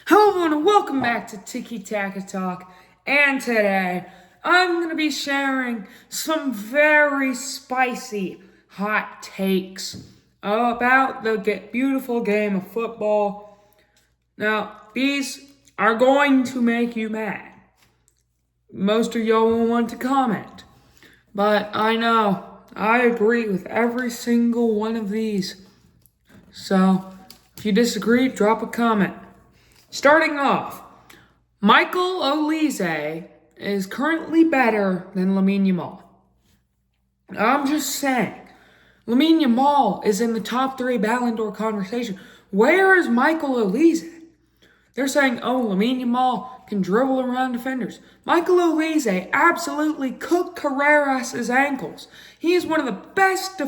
Hello everyone and welcome back to Tiki Taka Talk. And today I'm going to be sharing some very spicy hot takes about the beautiful game of football. Now, these are going to make you mad. Most of y'all will want to comment. But I know I agree with every single one of these. So, if you disagree, drop a comment. Starting off, Michael Olise is currently better than Lamine Yamal. I'm just saying, Lamine Yamal is in the top 3 Ballon d'Or conversation. Where is Michael Olise? They're saying, Lamine Yamal can dribble around defenders. Michael Olise absolutely cooked Carreras' ankles. He is one of the best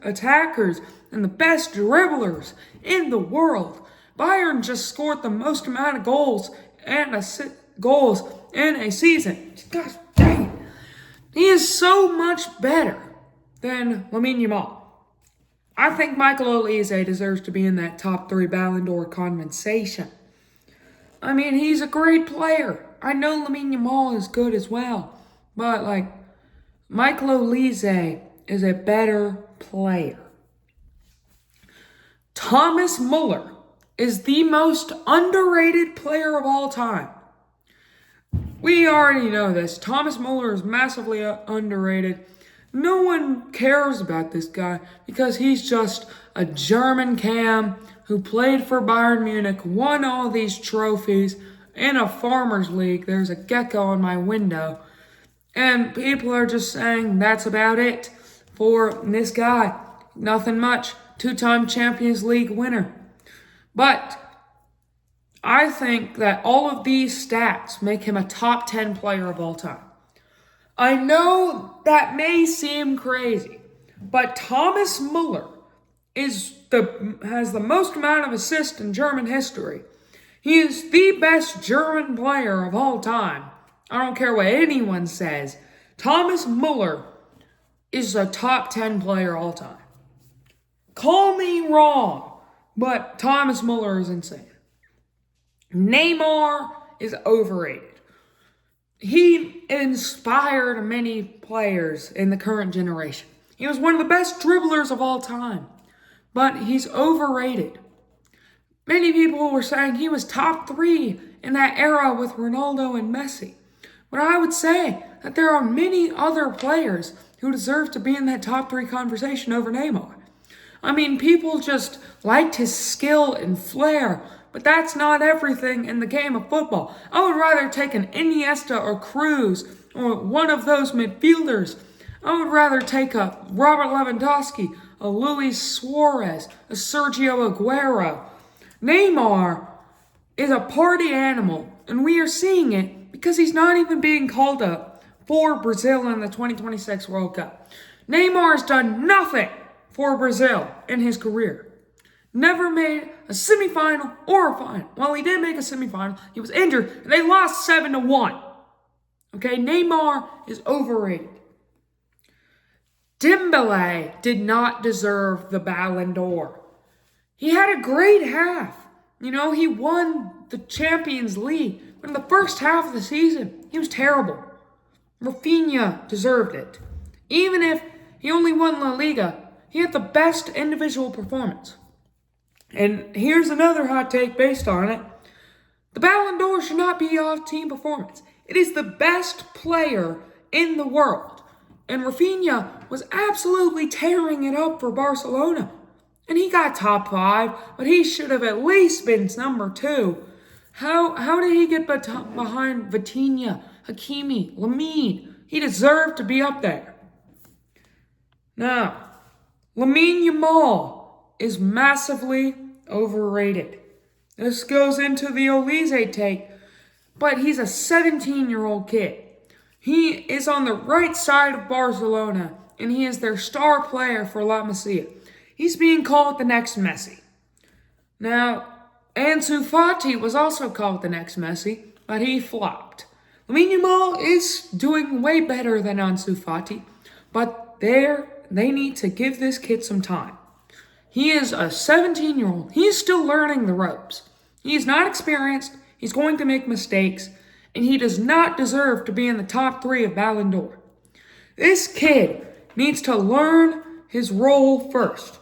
attackers and the best dribblers in the world. Bayern just scored the most amount of goals in a season. Gosh dang it. He is so much better than Lamine Yamal. I think Michael Olise deserves to be in that top 3 Ballon d'Or conversation. I mean, he's a great player. I know Lamine Yamal is good as well. But, Michael Olise is a better player. Thomas Muller is the most underrated player of all time. We already know this. Thomas Muller is massively underrated. No one cares about this guy because he's just a German cam who played for Bayern Munich, won all these trophies in a farmer's league. There's a gecko in my window. And people are just saying that's about it for this guy. Nothing much. 2-time Champions League winner. But I think that all of these stats make him a top 10 player of all time. I know that may seem crazy, but Thomas Muller has the most amount of assists in German history. He is the best German player of all time. I don't care what anyone says. Thomas Muller is a top 10 player all time. Call me wrong. But Thomas Muller is insane. Neymar is overrated. He inspired many players in the current generation. He was one of the best dribblers of all time. But he's overrated. Many people were saying he was top 3 in that era with Ronaldo and Messi. But I would say that there are many other players who deserve to be in that top 3 conversation over Neymar. I mean, people just liked his skill and flair, but that's not everything in the game of football. I would rather take an Iniesta or Cruz or one of those midfielders. I would rather take a Robert Lewandowski, a Luis Suarez, a Sergio Aguero. Neymar is a party animal, and we are seeing it because he's not even being called up for Brazil in the 2026 World Cup. Neymar has done nothing for Brazil in his career. Never made a semifinal or a final. Well, he did make a semifinal. He was injured, and they lost 7-1. Okay, Neymar is overrated. Dembele did not deserve the Ballon d'Or. He had a great half. He won the Champions League. But in the first half of the season, he was terrible. Rafinha deserved it. Even if he only won La Liga, he had the best individual performance. And here's another hot take based on it. The Ballon d'Or should not be off team performance. It is the best player in the world. And Rafinha was absolutely tearing it up for Barcelona. And he got top 5, but he should have at least been number 2. How did he get behind Vitinha, Hakimi, Lamine? He deserved to be up there. Now, Lamine Yamal is massively overrated. This goes into the Olise take, but he's a 17-year-old kid. He is on the right side of Barcelona, and he is their star player for La Masia. He's being called the next Messi. Now, Ansu Fati was also called the next Messi, but he flopped. Lamine Yamal is doing way better than Ansu Fati, but they need to give this kid some time. He is a 17-year-old. He is still learning the ropes. He's not experienced, he's going to make mistakes, and he does not deserve to be in the top 3 of Ballon d'Or. This kid needs to learn his role first.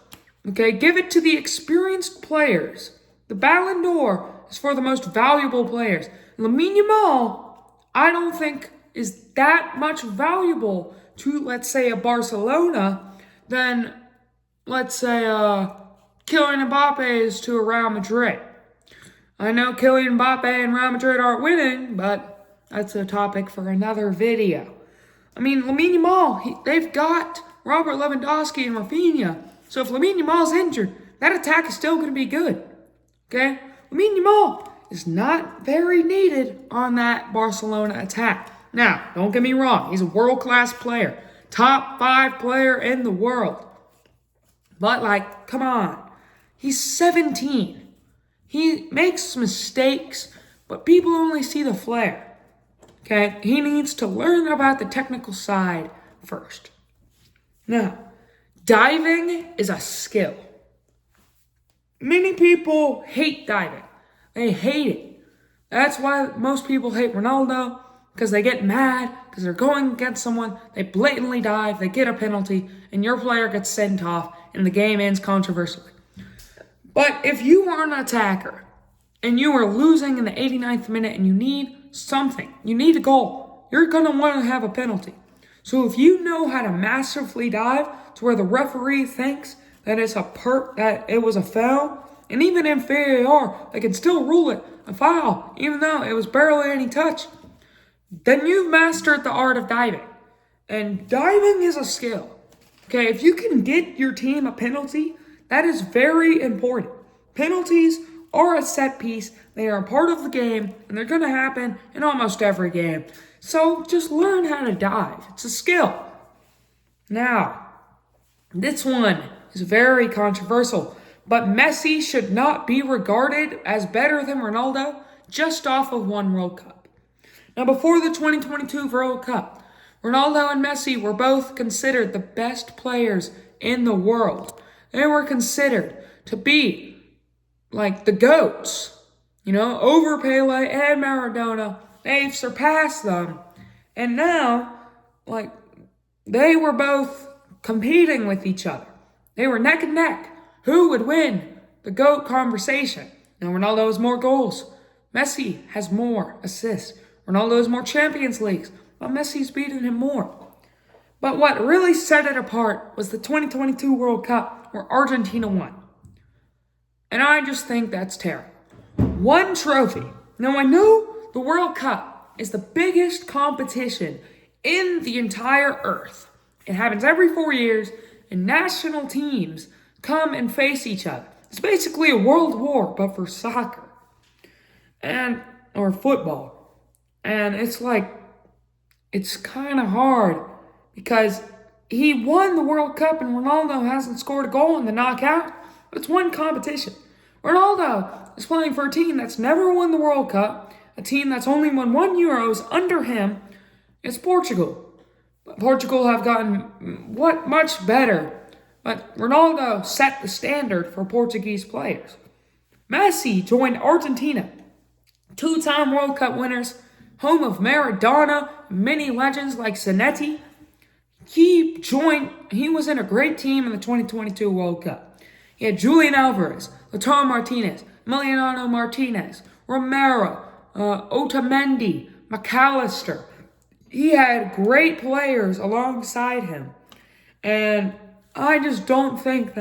Okay, give it to the experienced players. The Ballon d'Or is for the most valuable players. Lamine Yamal, I don't think is that much valuable to, let's say, a Barcelona than, let's say, Kylian Mbappe is to a Real Madrid. I know Kylian Mbappe and Real Madrid aren't winning, but that's a topic for another video. I mean, Lamine Yamal, they've got Robert Lewandowski and Rafinha. So if Lamine Yamal's injured, that attack is still going to be good. Okay? Lamine Yamal is not very needed on that Barcelona attack. Now, don't get me wrong. He's a world-class player. Top 5 player in the world. But, come on. He's 17. He makes mistakes, but people only see the flair. Okay? He needs to learn about the technical side first. Now, diving is a skill. Many people hate diving. They hate it. That's why most people hate Ronaldo, because they get mad, because they're going against someone, they blatantly dive, they get a penalty, and your player gets sent off, and the game ends controversially. But if you are an attacker, and you are losing in the 89th minute, and you need something, you need a goal, you're going to want to have a penalty. So if you know how to massively dive to where the referee thinks that that it was a foul, and even in VAR, they can still rule it a foul, even though it was barely any touch, then you've mastered the art of diving. And diving is a skill. Okay, if you can get your team a penalty, that is very important. Penalties are a set piece. They are a part of the game, and they're going to happen in almost every game. So just learn how to dive. It's a skill. Now, this one is very controversial, but Messi should not be regarded as better than Ronaldo just off of one World Cup. Now, before the 2022 World Cup, Ronaldo and Messi were both considered the best players in the world. They were considered to be like the GOATs, over Pele and Maradona. They've surpassed them. And now, they were both competing with each other. They were neck and neck. Who would win the GOAT conversation? Now, Ronaldo has more goals. Messi has more assists. Ronaldo has more Champions Leagues. But Messi's beaten him more. But what really set it apart was the 2022 World Cup where Argentina won. And I just think that's terrible. One trophy. Now, I know the World Cup is the biggest competition in the entire earth. It happens every 4 years, and national teams come and face each other. It's basically a world war, but for soccer. Or football. And it's kind of hard because he won the World Cup and Ronaldo hasn't scored a goal in the knockout. But it's one competition. Ronaldo is playing for a team that's never won the World Cup, a team that's only won 1 Euros under him. It's Portugal. But Portugal have gotten much better. But Ronaldo set the standard for Portuguese players. Messi joined Argentina, 2-time World Cup winners, home of Maradona, many legends like Zanetti. He was in a great team in the 2022 World Cup. He had Julian Alvarez, Lautaro Martinez, Emiliano Martinez, Romero, Otamendi, McAllister. He had great players alongside him. And I just don't think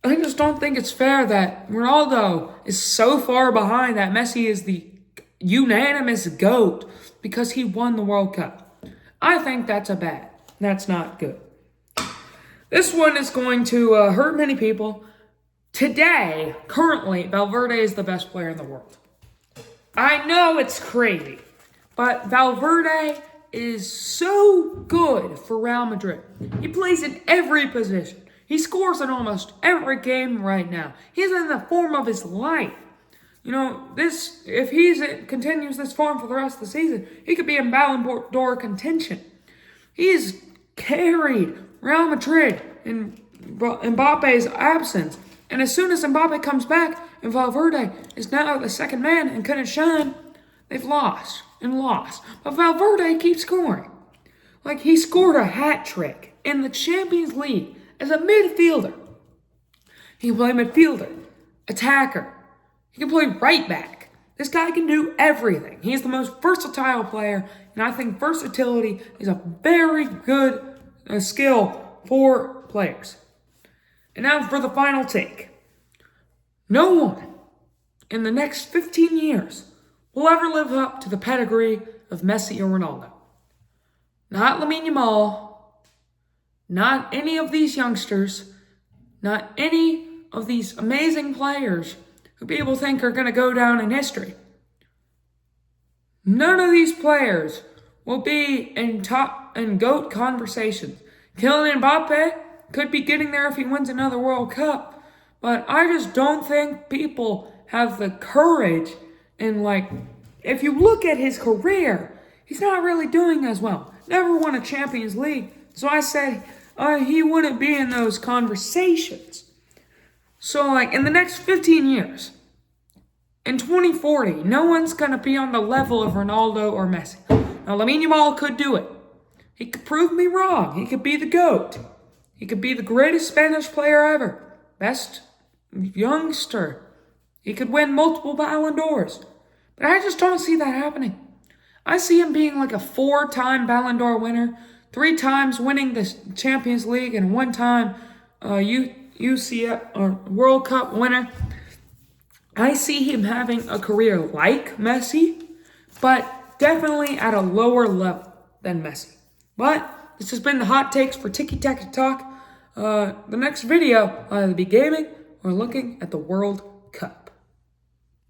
it's fair that Ronaldo is so far behind that Messi is the unanimous GOAT because he won the World Cup. I think that's That's not good. This one is going to hurt many people. Today, currently, Valverde is the best player in the world. I know it's crazy, but Valverde is so good for Real Madrid. He plays in every position. He scores in almost every game right now. He's in the form of his life. If he continues this form for the rest of the season, he could be in Ballon d'Or contention. He's carried Real Madrid in Mbappe's absence. And as soon as Mbappe comes back, and Valverde is now the second man and couldn't shine, they've lost and lost. But Valverde keeps scoring. Like, he scored a hat trick in the Champions League as a midfielder. He can play midfielder, attacker. He can play right back. This guy can do everything. He's the most versatile player, and I think versatility is a very good skill for players. And now for the final take. No one in the next 15 years will ever live up to the pedigree of Messi or Ronaldo. Not Lamine Yamal, not any of these youngsters, not any of these amazing players who people think are going to go down in history. None of these players will be in top and GOAT conversations. Kylian Mbappe could be getting there if he wins another World Cup, but I just don't think people have the courage and, if you look at his career, he's not really doing as well. Never won a Champions League, so I said he wouldn't be in those conversations. So, in the next 15 years, in 2040, no one's going to be on the level of Ronaldo or Messi. Now, Lamine Yamal could do it. He could prove me wrong. He could be the GOAT. He could be the greatest Spanish player ever. Best youngster. He could win multiple Ballon d'Ors. But I just don't see that happening. I see him being like a 4-time Ballon d'Or winner, 3 times winning the Champions League, and 1 time UCF or World Cup winner. I see him having a career like Messi, but definitely at a lower level than Messi. But this has been the hot takes for Tiki Taka Talk. The next video, I'll either be gaming or looking at the World Cup.